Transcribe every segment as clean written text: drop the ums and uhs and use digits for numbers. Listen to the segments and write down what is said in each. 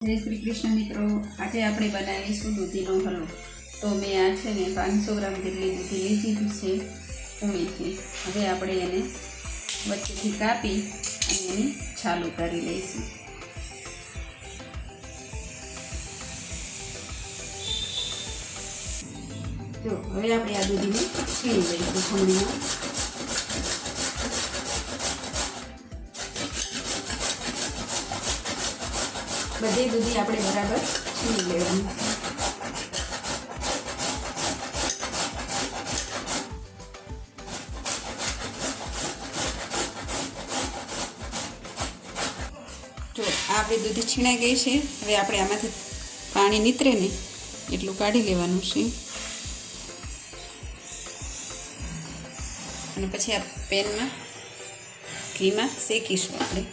जय श्री कृष्ण मित्रों। आज આપણે બનાવીશું દૂધીનો હલવો। તો મેં આ છે ને 500 ગ્રામ જેટલી દૂધી લીધી છે પૂણીથી। હવે આપણે એને વચ્ચેથી કાપી અને એની છાલ ઉતારી લઈશું। જો હવે આપણે આ દૂધીને છીણી લઈશું ખમણીમાં। बधी दूधी આપણે बराबर છીણી લેવાની। જો આપણી દૂધી છીણાઈ ગઈ છે। હવે આપણે આમાંથી પાણી નીતરે ને એટલું કાઢી લેવાનું છે અને પછી આ પેનમાં ઘીમાં શેકીશું આપણે।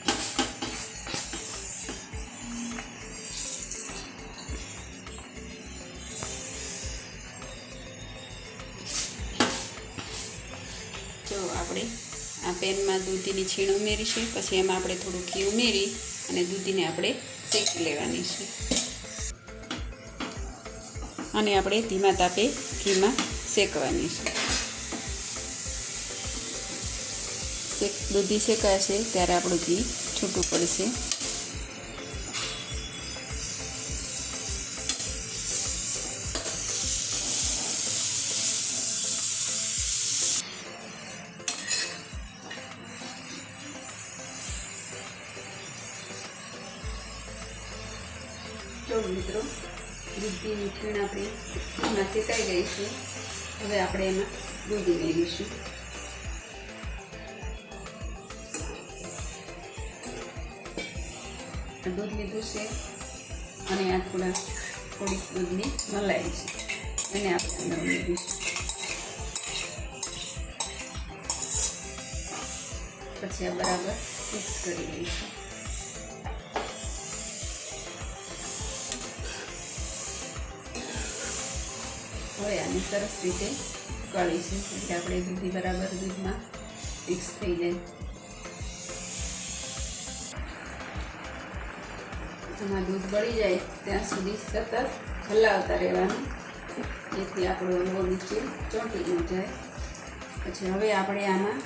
जो આપણે આ પેનમાં દૂધીની છીણ ઉમેરી છે, પછી એમાં આપણે થોડું ઘી ઉમેરી અને દૂધીને આપણે શેકી લેવાની છે અને આપણે ધીમા તાપે ઘીમાં શેકવાની છે। દૂધી શેકાશે ત્યારે આપણું ઘી છૂટું પડશે। तो मित्रों दूधीनी છીણ આપણી એમાં શેકાઈ ગઈ છે। હવે આપણે એમાં દૂધ ઉમેરીશું। दूध लीधुं છે અને આ થોડી દૂધની મલાઈ છે એને આપણે અંદર ઉમેરીશું। પછી આ બરાબર મિક્સ કરી લઈશું। હવે આને સરસ રીતે કળીશું એટલે આપણે દૂધી બરાબર દૂધમાં મિક્સ થઈ જાય। આમાં દૂધ બળી જાય ત્યાં સુધી સતત હલાવતા રહેવાનું, જેથી આપણો હલવો નીચે ચોંટી ન જાય। પછી હવે આપણે આમાં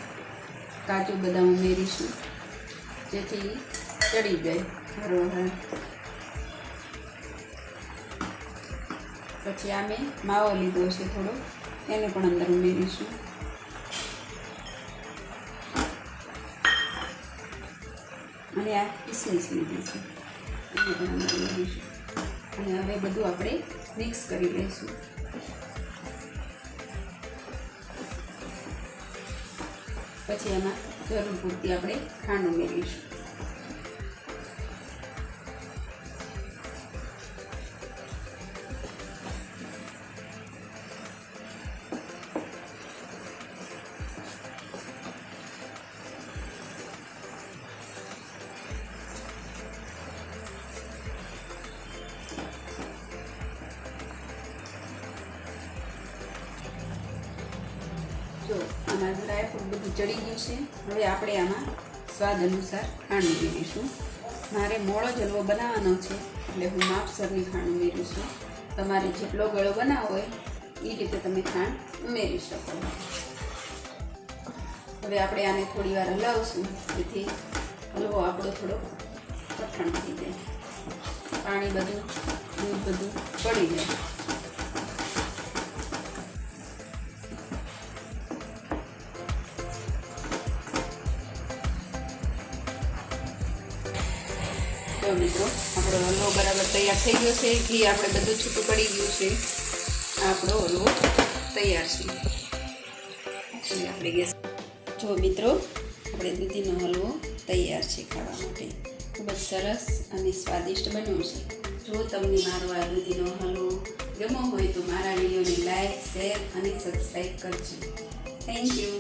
કાજુ બદામ ઉમેરીશું જેથી ચડી જાય હરોહર। પછી આ મેં માવો લીધો છે થોડો, એને પણ અંદર ઉમેરીશું। અને આ કિસમિસ લીધી છે એને પણ અંદર ઉમેરીશું અને હવે બધું આપણે મિક્સ કરી લઈશું। પછી એમાં જરૂર પૂરતી આપણે ખાંડ ઉમેરીશું। जो आमां ड्रायफ्रूट बधुं चढ़ी गयुं छे। हवे आपणे आमां स्वाद अनुसार खांड उमेरीशुं। मारे मोळो ज हलवो बनावવાનો छे એટલે હું માપસરની ખાંડ ઉમેરું છું। તમારે જેટલો ગળો બનાવવો હોય એ રીતે તમે ખાંડ ઉમેરી શકો। હવે આપણે આને થોડી વાર હલાવશું જેથી હલવો આપણો થોડો કઠણ થઈ જાય, પાણી બધું દૂધ બધું પડી જાય। तो मित्रों આપણો હલવો બરાબર તૈયાર થઈ ગયો છે। ઘી આપણે બધું છૂટું પડી ગયું છે। આપણો હલવો તૈયાર છે। આપણે ગેસ જો મિત્રો આપણે દૂધીનો હલવો તૈયાર છે ખાવા માટે। ખૂબ જ સરસ અને સ્વાદિષ્ટ બન્યો છે। જો તમને મારો આ દૂધીનો હલવો ગમ્યો હોય તો મારા વિડીયોને લાઈક, શેર અને સબસ્ક્રાઈબ કરજો। Thank you.